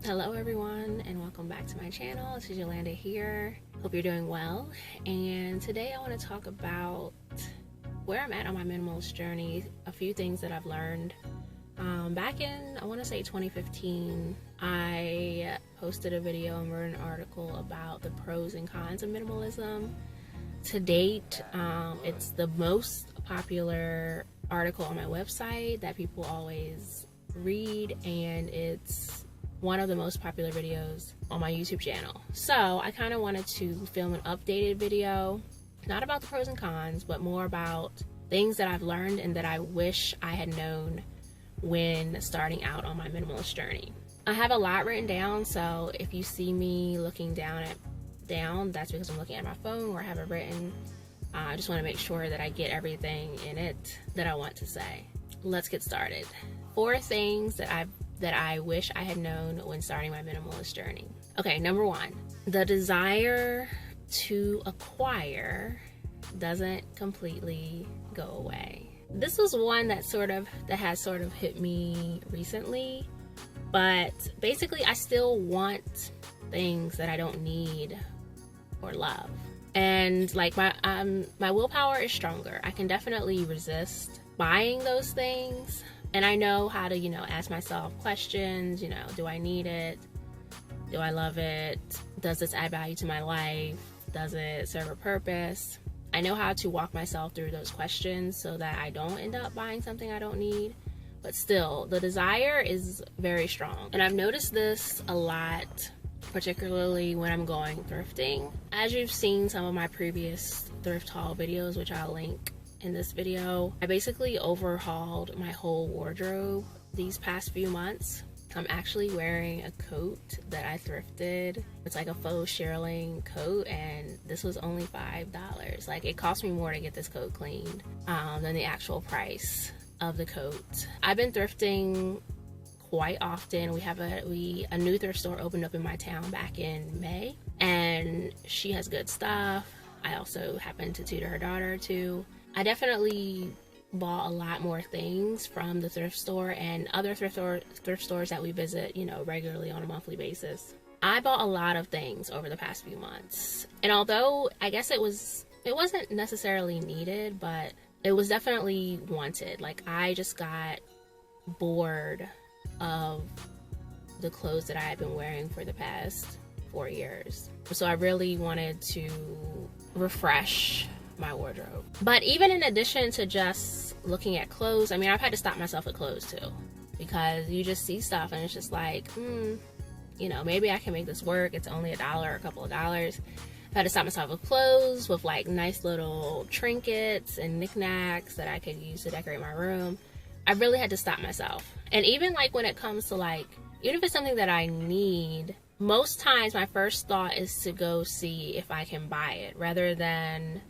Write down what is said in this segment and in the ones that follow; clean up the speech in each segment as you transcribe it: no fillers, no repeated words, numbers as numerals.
Hello everyone and welcome back to my channel. This is Yolanda here. Hope you're doing well, and today I want to talk about where I'm at on my minimalist journey, a few things that I've learned. Back in, I want to say 2015, I posted a video and wrote an article about the pros and cons of minimalism. To date, it's the most popular article on my website that people always read, and it's one of the most popular videos on my YouTube channel. So I kind of wanted to film an updated video, not about the pros and cons, but more about things that I've learned and that I wish I had known when starting out on my minimalist journey. I have a lot written down, so if you see me looking down, that's because I'm looking at my phone where I have it written. I just want to make sure that I get everything in it that I want to say. Let's get started. 4 things that I wish I had known when starting my minimalist journey. Okay, number 1, the desire to acquire doesn't completely go away. This was one that has sort of hit me recently, but basically I still want things that I don't need or love. And like my willpower is stronger. I can definitely resist buying those things. And I know how to, ask myself questions, do I need it? Do I love it? Does this add value to my life? Does it serve a purpose? I know how to walk myself through those questions so that I don't end up buying something I don't need. But still, the desire is very strong. And I've noticed this a lot, particularly when I'm going thrifting. As you've seen some of my previous thrift haul videos, which I'll link in this video, I basically overhauled my whole wardrobe these past few months. I'm actually wearing a coat that I thrifted. It's like a faux shearling coat, and this was only $5. Like, it cost me more to get this coat cleaned than the actual price of the coat. I've been thrifting quite often. We have a new thrift store opened up in my town back in May, and she has good stuff. I also happen to tutor her daughter too. I definitely bought a lot more things from the thrift store and other thrift stores that we visit, regularly on a monthly basis. I bought a lot of things over the past few months. And although I guess it wasn't necessarily needed, but it was definitely wanted. Like, I just got bored of the clothes that I had been wearing for the past 4 years. So I really wanted to refresh my wardrobe. But even in addition to just looking at clothes, I've had to stop myself at clothes too, because you just see stuff and it's just like, maybe I can make this work. It's only $1 or a couple of dollars. I've had to stop myself with clothes, with like nice little trinkets and knickknacks that I could use to decorate my room. I really had to stop myself. And even like when it comes to even if it's something that I need, most times my first thought is to go see if I can buy it rather than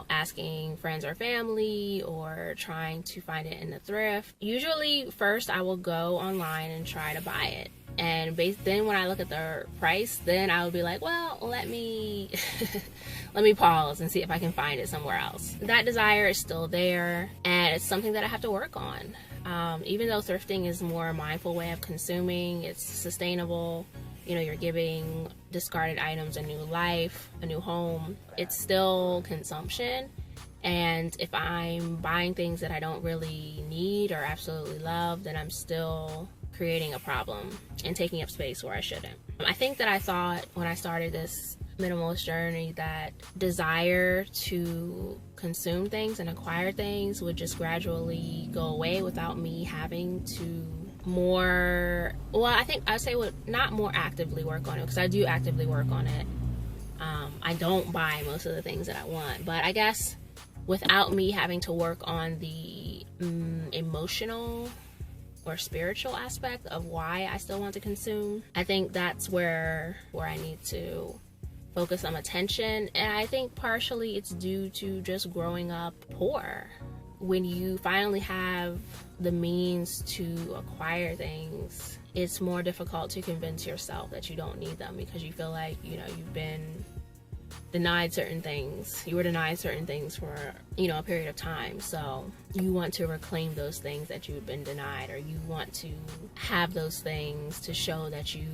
asking friends or family or trying to find it in the thrift. Usually first I will go online and try to buy it. And then when I look at the price, then I would be like, well, let me pause and see if I can find it somewhere else. That desire is still there, and it's something that I have to work on. Even though thrifting is more a mindful way of consuming, it's sustainable. You're giving discarded items a new life, a new home. It's still consumption. And if I'm buying things that I don't really need or absolutely love, then I'm still creating a problem and taking up space where I shouldn't. I think that I thought when I started this minimalist journey that desire to consume things and acquire things would just gradually go away without me having to not more actively work on it, because I do actively work on it. I don't buy most of the things that I want, but I guess without me having to work on the emotional or spiritual aspect of why I still want to consume, I think that's where I need to focus some attention. And I think partially it's due to just growing up poor. When you finally have the means to acquire things, it's more difficult to convince yourself that you don't need them, because you feel like you've been denied certain things. You were denied certain things for, a period of time. So you want to reclaim those things that you've been denied, or you want to have those things to show that you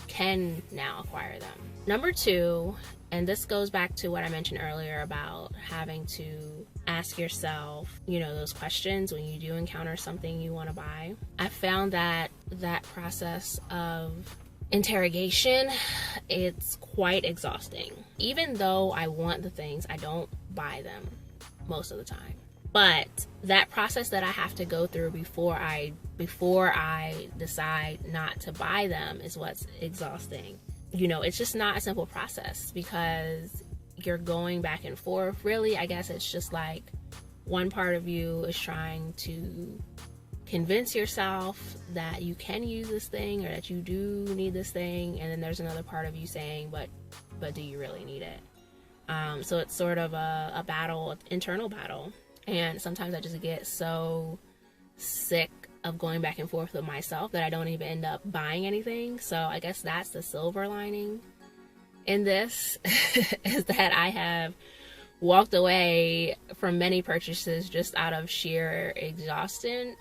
can now acquire them. Number 2, and this goes back to what I mentioned earlier about having to ask yourself, those questions when you do encounter something you want to buy. I found that process of interrogation, it's quite exhausting. Even though I want the things, I don't buy them most of the time. But that process that I have to go through before I decide not to buy them is what's exhausting. It's just not a simple process because you're going back and forth. Really, I guess it's just like one part of you is trying to convince yourself that you can use this thing or that you do need this thing, and then there's another part of you saying, but do you really need it? So it's sort of a battle, internal battle, and sometimes I just get so sick of going back and forth with myself that I don't even end up buying anything. So I guess that's the silver lining in this is that I have walked away from many purchases just out of sheer exhaustion,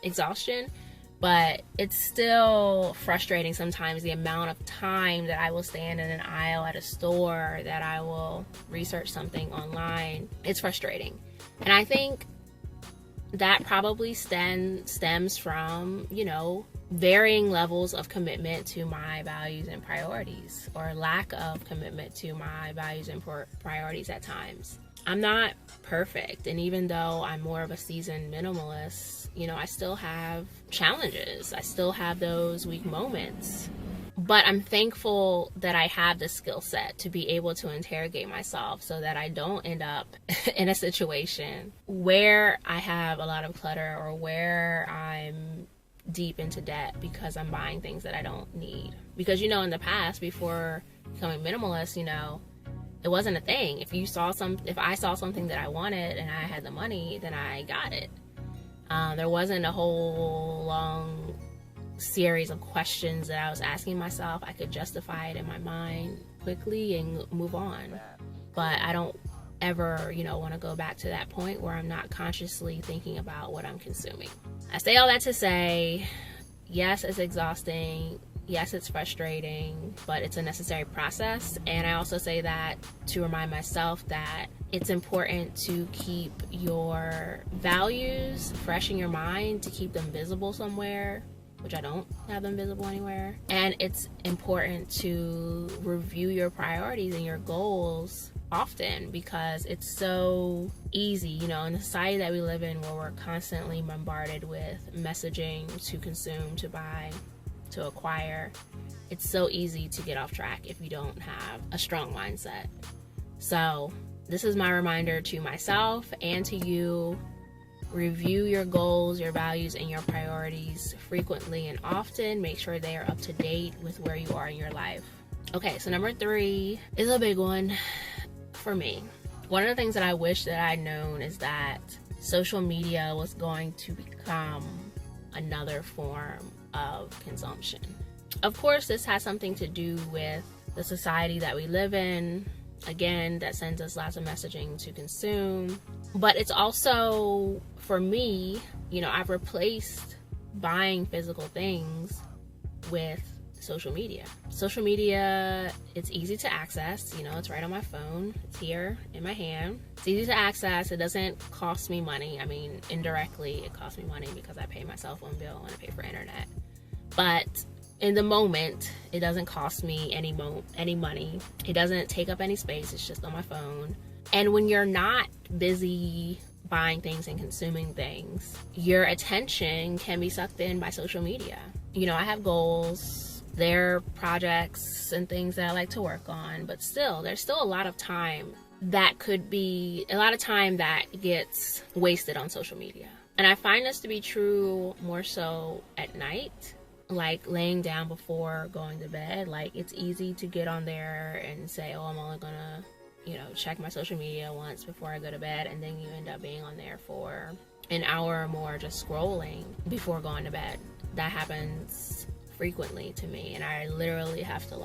but it's still frustrating sometimes, the amount of time that I will stand in an aisle at a store, that I will research something online. It's frustrating. And I think that probably stems from, varying levels of commitment to my values and priorities, or lack of commitment to my values and priorities at times. I'm not perfect, and even though I'm more of a seasoned minimalist, I still have challenges. I still have those weak moments. But I'm thankful that I have the skill set to be able to interrogate myself so that I don't end up in a situation where I have a lot of clutter or where I'm deep into debt because I'm buying things that I don't need. Because, in the past, before becoming minimalist, it wasn't a thing. If I saw something that I wanted and I had the money, then I got it. There wasn't a whole long series of questions that I was asking myself. I could justify it in my mind quickly and move on. But I don't ever, want to go back to that point where I'm not consciously thinking about what I'm consuming. I say all that to say, yes, it's exhausting. Yes, it's frustrating, but it's a necessary process. And I also say that to remind myself that it's important to keep your values fresh in your mind, to keep them visible somewhere, which I don't have them visible anywhere. And it's important to review your priorities and your goals often, because it's so easy, in the society that we live in, where we're constantly bombarded with messaging to consume, to buy, to acquire. It's so easy to get off track if you don't have a strong mindset. So this is my reminder to myself and to you: review your goals, your values, and your priorities frequently and often. Make sure they are up to date with where you are in your life. Okay, so number 3 is a big one for me. One of the things that I wish that I'd known is that social media was going to become another form of consumption. Of course, this has something to do with the society that we live in, again, that sends us lots of messaging to consume. But it's also, for me, I've replaced buying physical things with social media. Social media, it's easy to access, it's right on my phone, it's here in my hand. It's easy to access, it doesn't cost me money. I mean, indirectly, it costs me money because I pay my cell phone bill and I pay for internet. But in the moment, it doesn't cost me any money. It doesn't take up any space, it's just on my phone. And when you're not busy buying things and consuming things, your attention can be sucked in by social media. I have goals, there are projects and things that I like to work on, but there's still a lot of time that gets wasted on social media. And I find this to be true more so at night, like laying down before going to bed. Like, it's easy to get on there and say, I'm only gonna, check my social media once before I go to bed, and then you end up being on there for an hour or more just scrolling before going to bed. That happens frequently to me, and I literally have to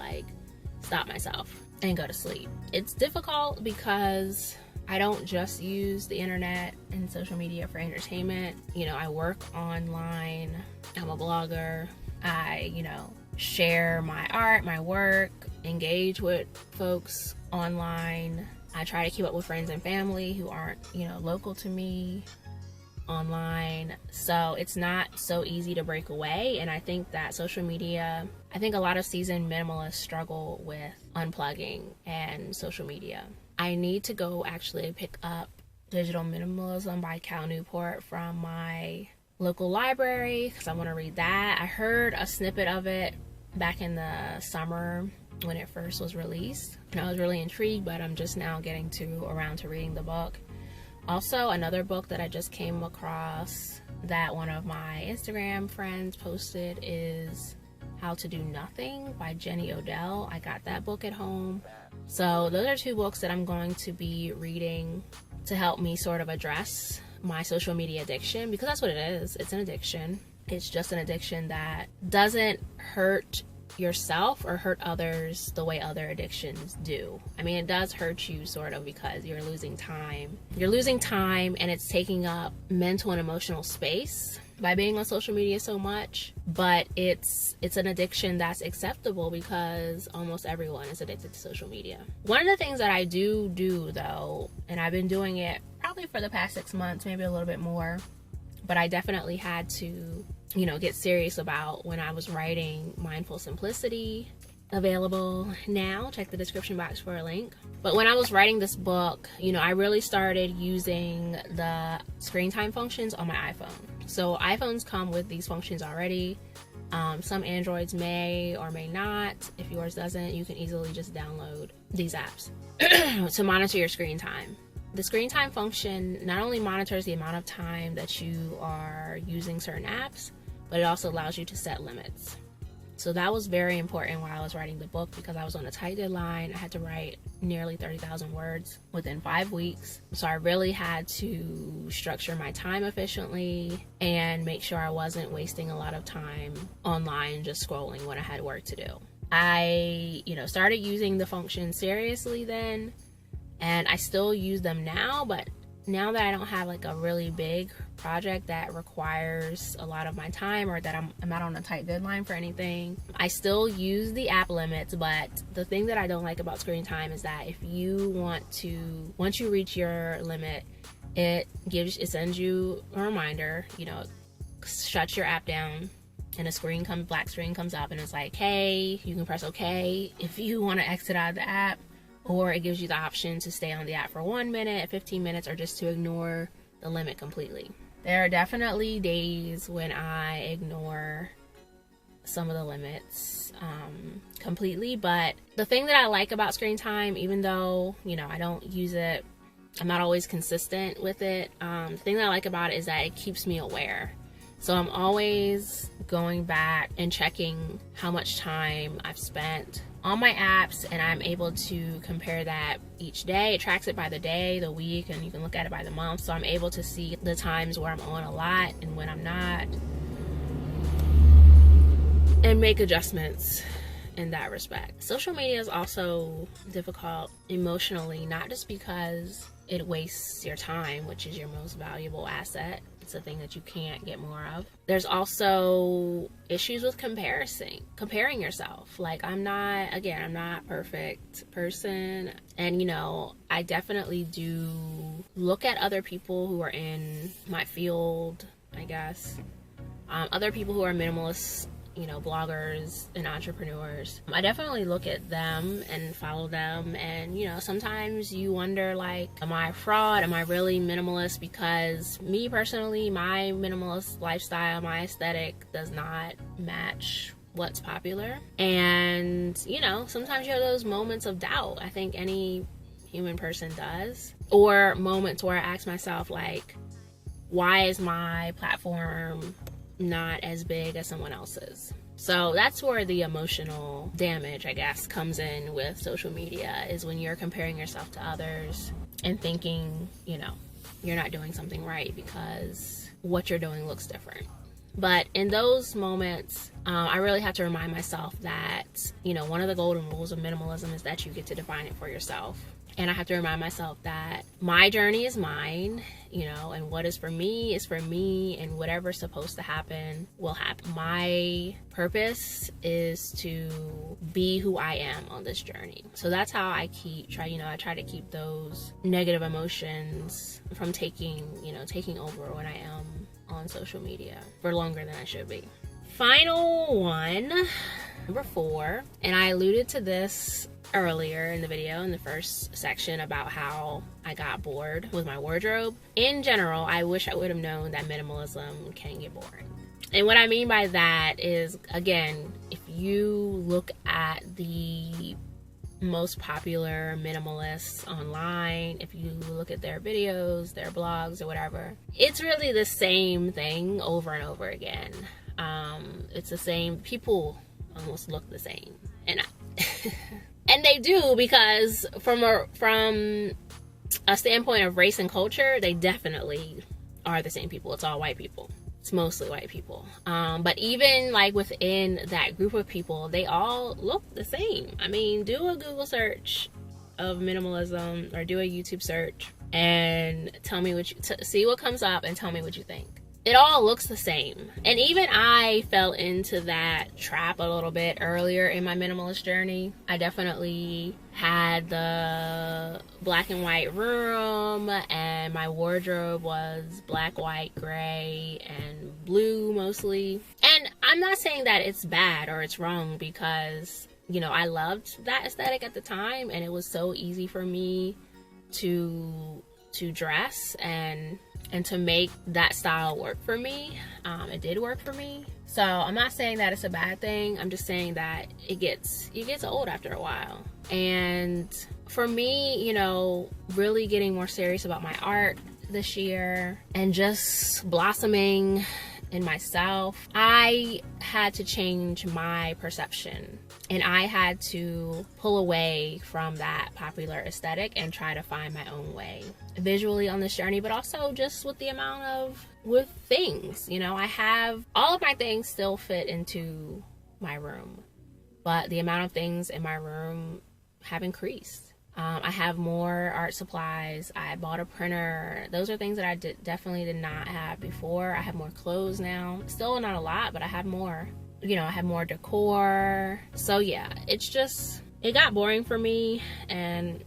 stop myself and go to sleep. It's difficult because I don't just use the internet and social media for entertainment. I work online. I'm a blogger. I, share my art, my work, engage with folks online. I try to keep up with friends and family who aren't, local to me online. So it's not so easy to break away. And I think that social media, I think a lot of seasoned minimalists struggle with unplugging and social media. I need to go actually pick up Digital Minimalism by Cal Newport from my local library because I want to read that. I heard a snippet of it back in the summer when it first was released, and I was really intrigued, but I'm just now getting around to reading the book. Also, another book that I just came across that one of my Instagram friends posted is How to Do Nothing by Jenny Odell. I got that book at home. So those are two books that I'm going to be reading to help me sort of address my social media addiction, because that's what it is. It's an addiction. It's just an addiction that doesn't hurt yourself or hurt others the way other addictions do. I mean, it does hurt you sort of because you're losing time. You're losing time and it's taking up mental and emotional space by being on social media so much, but it's an addiction that's acceptable because almost everyone is addicted to social media. One of the things that I do though, and I've been doing it probably for the past 6 months, maybe a little bit more, but I definitely had to, get serious about when I was writing Mindful Simplicity, available now. Check the description box for a link. But when I was writing this book, I really started using the screen time functions on my iPhone. So iPhones come with these functions already. Some Androids may or may not. If yours doesn't, you can easily just download these apps to monitor your screen time. The screen time function not only monitors the amount of time that you are using certain apps, but it also allows you to set limits. So that was very important while I was writing the book because I was on a tight deadline. I had to write nearly 30,000 words within 5 weeks. So I really had to structure my time efficiently and make sure I wasn't wasting a lot of time online just scrolling when I had work to do. I, started using the function seriously then, and I still use them now, but now that I don't have like a really big project that requires a lot of my time or that I'm not on a tight deadline for anything, I still use the app limits. But the thing that I don't like about screen time is that if you once you reach your limit, it sends you a reminder, shuts your app down, and black screen comes up and it's like, hey, you can press okay if you want to exit out of the app. Or it gives you the option to stay on the app for 1 minute, 15 minutes, or just to ignore the limit completely. There are definitely days when I ignore some of the limits completely, but the thing that I like about screen time, even though, I don't use it, I'm not always consistent with it, the thing that I like about it is that it keeps me aware. So I'm always going back and checking how much time I've spent on my apps, and I'm able to compare that each day. It tracks it by the day, the week, and you can look at it by the month. So I'm able to see the times where I'm on a lot and when I'm not, and make adjustments in that respect. Social media is also difficult emotionally, not just because it wastes your time, which is your most valuable asset. It's a thing that you can't get more of. There's also issues with comparing yourself. Like, I'm not a perfect person. And, I definitely do look at other people who are in my field, I guess. Other people who are minimalists, bloggers and entrepreneurs. I definitely look at them and follow them, and sometimes you wonder, like, am I a fraud? Am I really minimalist? Because me personally, my minimalist lifestyle, my aesthetic does not match what's popular. And sometimes you have those moments of doubt. I think any human person does, or moments where I ask myself, like, why is my platform not as big as someone else's? So that's where the emotional damage, I guess, comes in with social media, is when you're comparing yourself to others and thinking, you're not doing something right because what you're doing looks different. But in those moments, I really have to remind myself that, you know, one of the golden rules of minimalism is that you get to define it for yourself. And I have to remind myself that my journey is mine, you know, and what is for me, and whatever's supposed to happen will happen. My purpose is to be who I am on this journey. So that's how I try to keep those negative emotions from taking over when I am on social media for longer than I should be. Final one, number 4, and I alluded to this earlier in the video in the first section about how I got bored with my wardrobe. In general, I wish I would have known that minimalism can get boring. And what I mean by that is, again, if you look at the most popular minimalists online, if you look at their videos, their blogs, or whatever, it's really the same thing over and over again. It's the same. People almost look the same, and and they do, because from a standpoint of race and culture, they definitely are the same people. It's all white people. It's mostly white people. But even like within that group of people, they all look the same. I mean, do a Google search of minimalism or do a YouTube search and tell me see what comes up and tell me what you think. It all looks the same. And even I fell into that trap a little bit earlier in my minimalist journey. I definitely had the black and white room, and my wardrobe was black, white, gray, and blue mostly. And I'm not saying that it's bad or it's wrong, because, you know, I loved that aesthetic at the time, and it was so easy for me to dress and to make that style work for me. It did work for me. So I'm not saying that it's a bad thing. I'm just saying that it gets old after a while. And for me, you know, really getting more serious about my art this year and just blossoming in myself, I had to change my perception, and I had to pull away from that popular aesthetic and try to find my own way visually on this journey, but also just with things. You know, I have all of my things still fit into my room, but the amount of things in my room have increased. I have more art supplies. I bought a printer. Those are things that I definitely did not have before. I have more clothes now. Still not a lot, but I have more. You know, I have more decor. So yeah, it got boring for me, and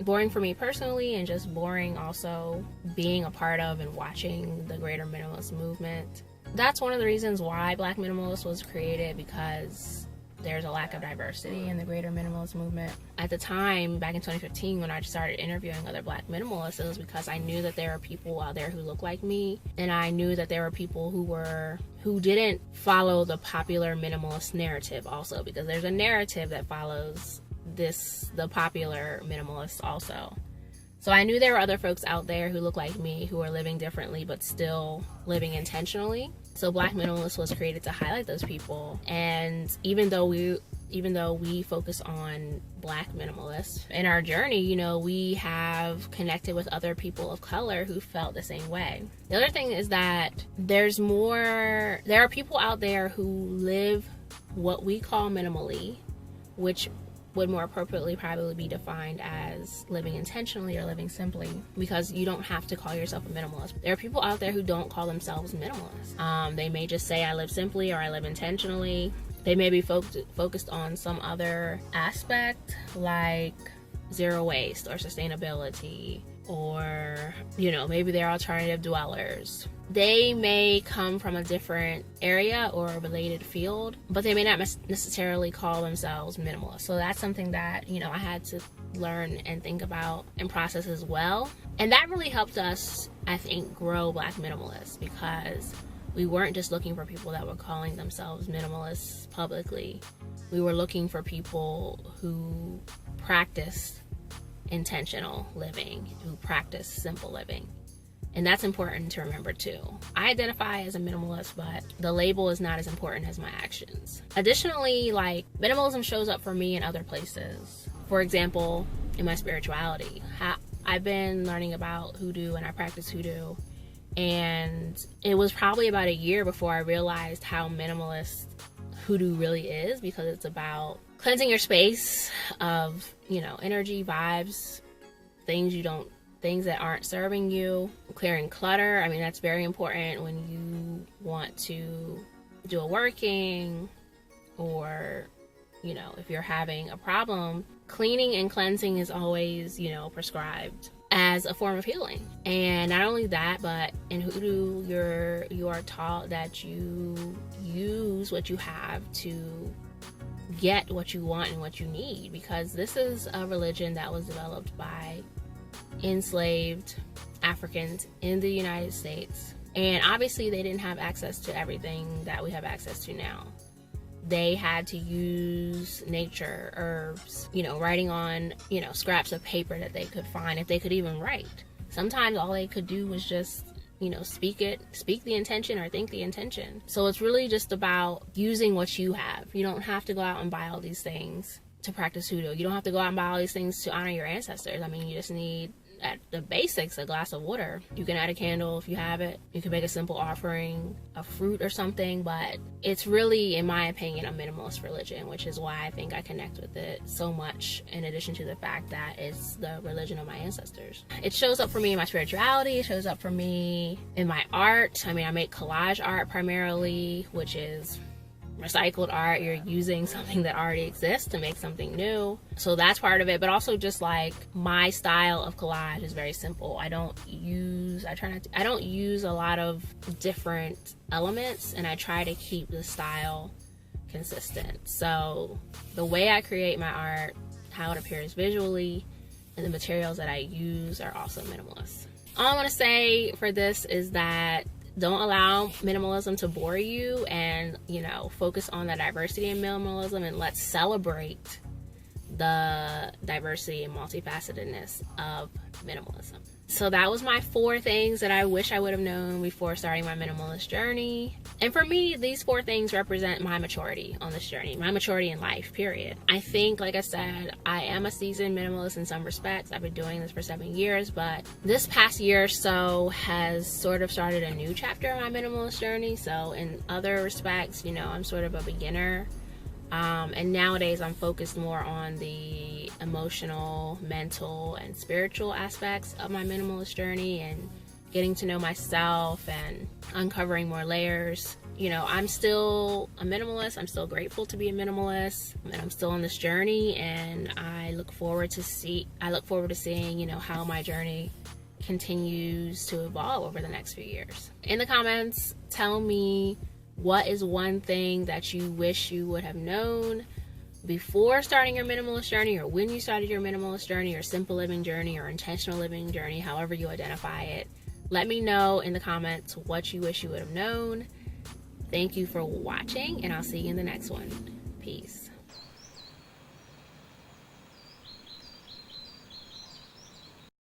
boring for me personally, and just boring also being a part of and watching the greater minimalist movement. That's one of the reasons why Black Minimalist was created, because there's a lack of diversity in the greater minimalist movement. At the time, back in 2015, when I started interviewing other Black minimalists, it was because I knew that there are people out there who look like me, and I knew that there were people who didn't follow the popular minimalist narrative also, because there's a narrative that follows the popular minimalists also. So I knew there were other folks out there who look like me, who are living differently but still living intentionally. So Black Minimalist was created to highlight those people. And even though we focus on Black minimalists in our journey, you know, we have connected with other people of color who felt the same way. The other thing is that there are people out there who live what we call minimally, which would more appropriately probably be defined as living intentionally or living simply, because you don't have to call yourself a minimalist. There are people out there who don't call themselves minimalists. They may just say, I live simply, or I live intentionally. They may be focused on some other aspect, like zero waste or sustainability, or, you know, maybe they're alternative dwellers. They may come from a different area or a related field, but they may not necessarily call themselves minimalist. So that's something that, you know, I had to learn and think about and process as well. And that really helped us, I think, grow Black Minimalists, because we weren't just looking for people that were calling themselves minimalists publicly. We were looking for people who practiced intentional living, who practiced simple living. And that's important to remember too. I identify as a minimalist, but the label is not as important as my actions. Additionally, like, minimalism shows up for me in other places. For example, in my spirituality. I've been learning about hoodoo, and I practice hoodoo. And it was probably about a year before I realized how minimalist hoodoo really is, because it's about cleansing your space of, energy, vibes, things that aren't serving you, clearing clutter. I mean, that's very important when you want to do a working, or, if you're having a problem. Cleaning and cleansing is always, prescribed as a form of healing. And not only that, but in hoodoo, you are taught that you use what you have to get what you want and what you need, because this is a religion that was developed by enslaved Africans in the United States. And obviously they didn't have access to everything that we have access to now. They had to use nature, herbs, writing on, scraps of paper that they could find, if they could even write. Sometimes all they could do was just, speak the intention or think the intention. So it's really just about using what you have. You don't have to go out and buy all these things to practice hoodoo. You don't have to go out and buy all these things to honor your ancestors. I mean, you just need, at the basics, a glass of water. You can add a candle if you have it. You can make a simple offering, a fruit or something, but it's really, in my opinion, a minimalist religion, which is why I think I connect with it so much, in addition to the fact that it's the religion of my ancestors. It shows up for me in my spirituality. It shows up for me in my art. I mean, I make collage art primarily, which is recycled art. You're using something that already exists to make something new. So that's part of it. But also, just like, my style of collage is very simple. I don't use a lot of different elements, and I try to keep the style consistent. So the way I create my art, how it appears visually, and the materials that I use are also minimalist. All I want to say for this is that don't allow minimalism to bore you, and focus on the diversity in minimalism, and let's celebrate the diversity and multifacetedness of minimalism. So that was my 4 things that I wish I would have known before starting my minimalist journey. And for me, these 4 things represent my maturity on this journey, my maturity in life, period. I think, like I said, I am a seasoned minimalist in some respects. I've been doing this for 7 years, but this past year or so has sort of started a new chapter in my minimalist journey. So in other respects, I'm sort of a beginner. And nowadays I'm focused more on the emotional, mental, and spiritual aspects of my minimalist journey, and getting to know myself and uncovering more layers. I'm still a minimalist. I'm still grateful to be a minimalist, and I'm still on this journey, and I look forward to seeing, how my journey continues to evolve over the next few years. In the comments, tell me, what is one thing that you wish you would have known before starting your minimalist journey, or when you started your minimalist journey, or simple living journey, or intentional living journey, however you identify it? Let me know in the comments what you wish you would have known. Thank you for watching, and I'll see you in the next one. Peace.